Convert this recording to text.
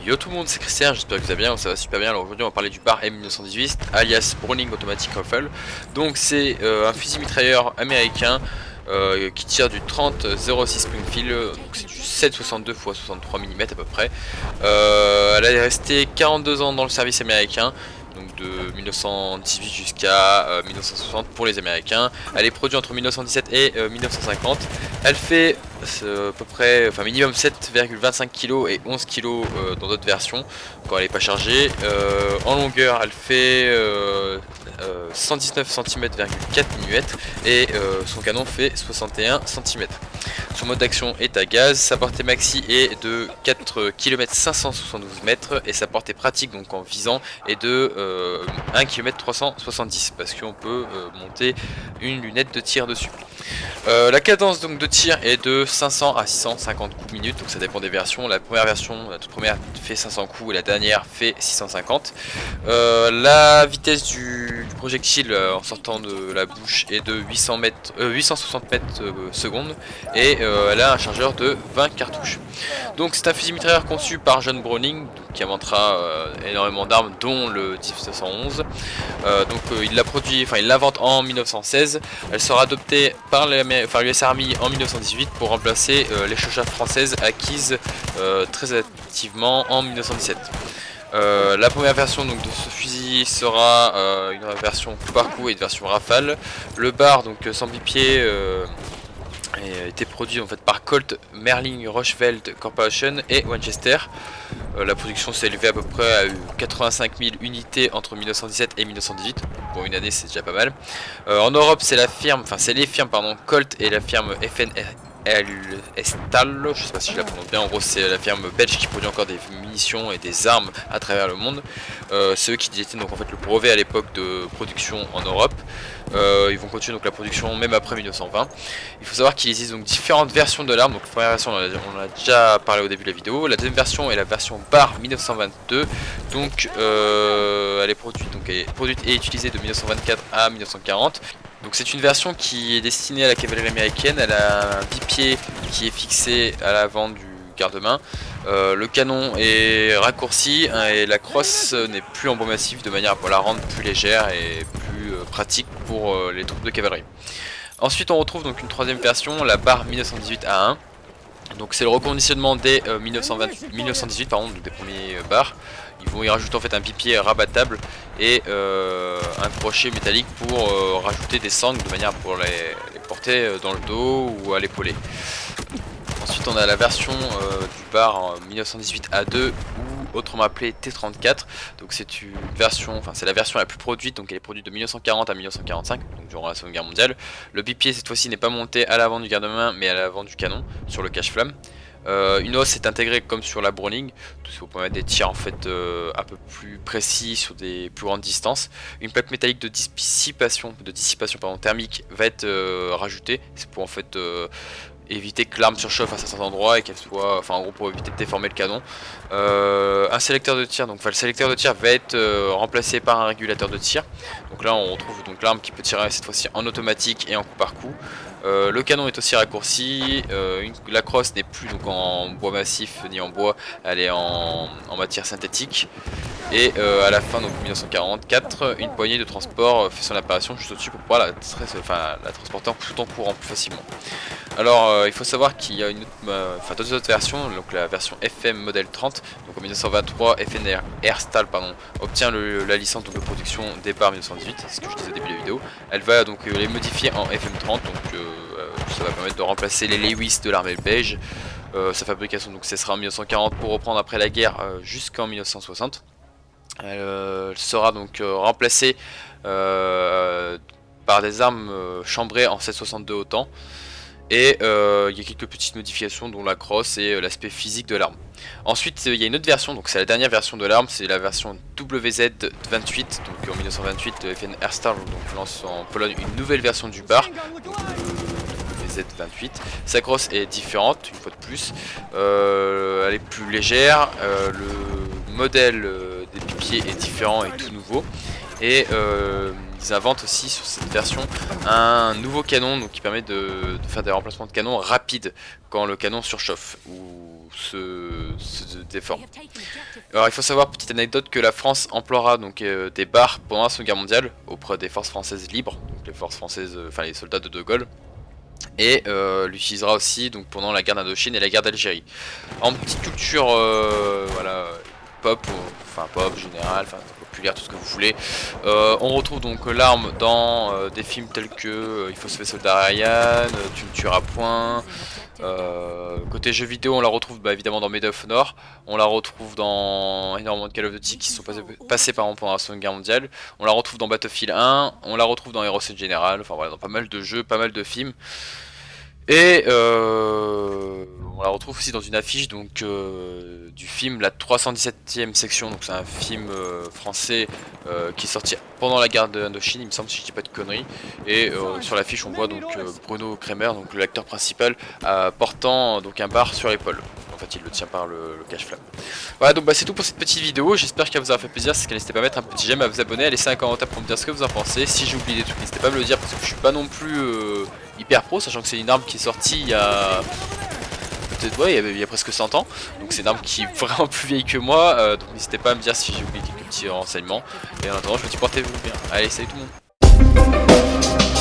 Yo tout le monde, c'est Christian, j'espère que vous allez bien, ça va super bien. Alors aujourd'hui on va parler du bar M1918 alias Browning Automatic Rifle. Donc c'est un fusil mitrailleur américain qui tire du 30-06 Springfield, donc c'est du 7,62 x 63 mm à peu près. Elle est restée 42 ans dans le service américain, donc de 1918 jusqu'à 1960 pour les Américains. Elle est produite entre 1917 et 1950. Elle fait à peu près, enfin minimum 7,25 kg et 11 kg dans d'autres versions quand elle n'est pas chargée. En longueur, elle fait 119 cm,4 mm et son canon fait 61 cm. Son mode d'action est à gaz, sa portée maxi est de 4 km 572 m et sa portée pratique donc en visant est de 1 km 370 parce qu'on peut monter une lunette de tir dessus. La cadence donc de tir est de 500 à 650 coups minute, donc ça dépend des versions. La première version, la toute première fait 500 coups et la dernière fait 650. La vitesse du projectile en sortant de la bouche est de 860 mètres secondes et elle a un chargeur de 20 cartouches. Donc c'est un fusil mitrailleur conçu par John Browning, qui inventera énormément d'armes dont le 1911. Il l'a produit, enfin il l'invente en 1916. Elle sera adoptée par l'US Army en 1918 pour remplacer les Shosha françaises acquises très activement en 1917. La première version donc, de ce fusil sera une version coup par coup et une version rafale. Le bar donc sans bipied a été produit en fait par Colt, Merlin Rochefeld Corporation et Winchester. La production s'est élevée à peu près à 85 000 unités entre 1917 et 1918. Pour une année, c'est déjà pas mal. En Europe, c'est la firme, enfin c'est les firmes pardon, Colt et la firme Estal, je sais pas si je la prononce bien. En gros, c'est la firme belge qui produit encore des munitions et des armes à travers le monde. C'est eux qui détiennent donc en fait le brevet à l'époque de production en Europe. Ils vont continuer donc la production même après 1920. Il faut savoir qu'il existe donc différentes versions de l'arme. Donc la première version, on en a déjà parlé au début de la vidéo. La deuxième version est la version BAR 1922. Donc elle est produite et utilisée de 1924 à 1940. Donc c'est une version qui est destinée à la cavalerie américaine. Elle a un bipied qui est fixé à l'avant du garde-main. Le canon est raccourci et la crosse n'est plus en bois massif de manière à la rendre plus légère et plus pratique pour les troupes de cavalerie. Ensuite on retrouve donc une troisième version, la barre 1918A1. Donc c'est le reconditionnement des 1918 pardon, donc des premiers bars. Ils vont y rajouter en fait un bipied rabattable et un crochet métallique pour rajouter des sangles de manière pour les porter dans le dos ou à l'épaulé. Ensuite on a la version du bar 1918A2 ou autrement appelée T34. Donc c'est une version, enfin c'est la version la plus produite, donc elle est produite de 1940 à 1945, donc durant la Seconde Guerre mondiale. Le bipied cette fois-ci n'est pas monté à l'avant du garde-main mais à l'avant du canon sur le cache-flamme. Une hausse est intégrée comme sur la Browning, tout ce qui vous permet des tirs en fait un peu plus précis sur des plus grandes distances. Une plaque métallique de dissipation thermique va être rajoutée, c'est pour en fait éviter que l'arme surchauffe à certains endroits et qu'elle soit, enfin en gros pour éviter de déformer le canon. Un sélecteur de tir, donc le sélecteur de tir va être remplacé par un régulateur de tir. Donc là on retrouve donc l'arme qui peut tirer cette fois-ci en automatique et en coup par coup. Le canon est aussi raccourci, la crosse n'est plus donc en bois massif ni en bois, elle est en matière synthétique. Et à la fin donc 1944, une poignée de transport fait son apparition juste au-dessus pour pouvoir la transporter tout en courant plus facilement. Alors il faut savoir qu'il y a deux autres versions, donc la version FM modèle 30, donc en 1923 FNR Airstal obtient la licence de production départ 1918, c'est ce que je disais au début de la vidéo. Elle va donc les modifier en FM30, donc ça va permettre de remplacer les Lewis de l'armée belge. Sa fabrication donc cessera en 1940 pour reprendre après la guerre jusqu'en 1960. Elle sera donc remplacée par des armes chambrées en 7,62 autant. Et il y a quelques petites modifications dont la crosse et l'aspect physique de l'arme. Ensuite il y a une autre version, donc c'est la dernière version de l'arme, c'est la version WZ28. Donc en 1928 FN Airstar lance en Pologne une nouvelle version du bar, donc WZ28. Sa crosse est différente une fois de plus, elle est plus légère, le modèle des pieds est différent et tout nouveau. Et ils inventent aussi sur cette version un nouveau canon donc, qui permet de faire des remplacements de canon rapides quand le canon surchauffe ou se déforme. Alors il faut savoir, petite anecdote, que la France emploiera donc des bars pendant la Seconde Guerre mondiale auprès des forces françaises libres, donc les forces françaises, enfin les soldats de Gaulle, et l'utilisera aussi donc pendant la guerre d'Indochine et la guerre d'Algérie. En petite culture, voilà, pop, enfin pop général, enfin populaire, tout ce que vous voulez. On retrouve donc l'arme dans des films tels que Il faut sauver Soldat Ryan, Tu ne tueras point. Côté jeux vidéo, on la retrouve évidemment dans Medal of Honor, on la retrouve dans énormément de Call of Duty qui sont passés par exemple pendant la Seconde Guerre mondiale, on la retrouve dans Battlefield 1, on la retrouve dans Heroes in General, enfin voilà, dans pas mal de jeux, pas mal de films. Et on la retrouve aussi dans une affiche donc du film La 317e section, donc c'est un film français qui est sorti pendant la guerre d'Indochine, il me semble, si je dis pas de conneries. Et sur l'affiche on voit donc Bruno Kremer, donc l'acteur principal, portant donc un bar sur l'épaule. En fait il le tient par le cache-flamme. Voilà, donc c'est tout pour cette petite vidéo, j'espère qu'elle vous aura fait plaisir. Si n'hésitez pas à mettre un petit j'aime, à vous abonner, à laisser un commentaire pour me dire ce que vous en pensez. Si j'ai oublié des trucs, n'hésitez pas à me le dire, parce que je suis pas non plus hyper pro, sachant que c'est une arme qui est sortie il y a peut-être, ouais, il y a presque 100 ans, donc c'est une arme qui est vraiment plus vieille que moi, donc n'hésitez pas à me dire si j'ai oublié quelques petits renseignements. Et en attendant, je vous dis portez-vous bien. Allez, salut tout le monde.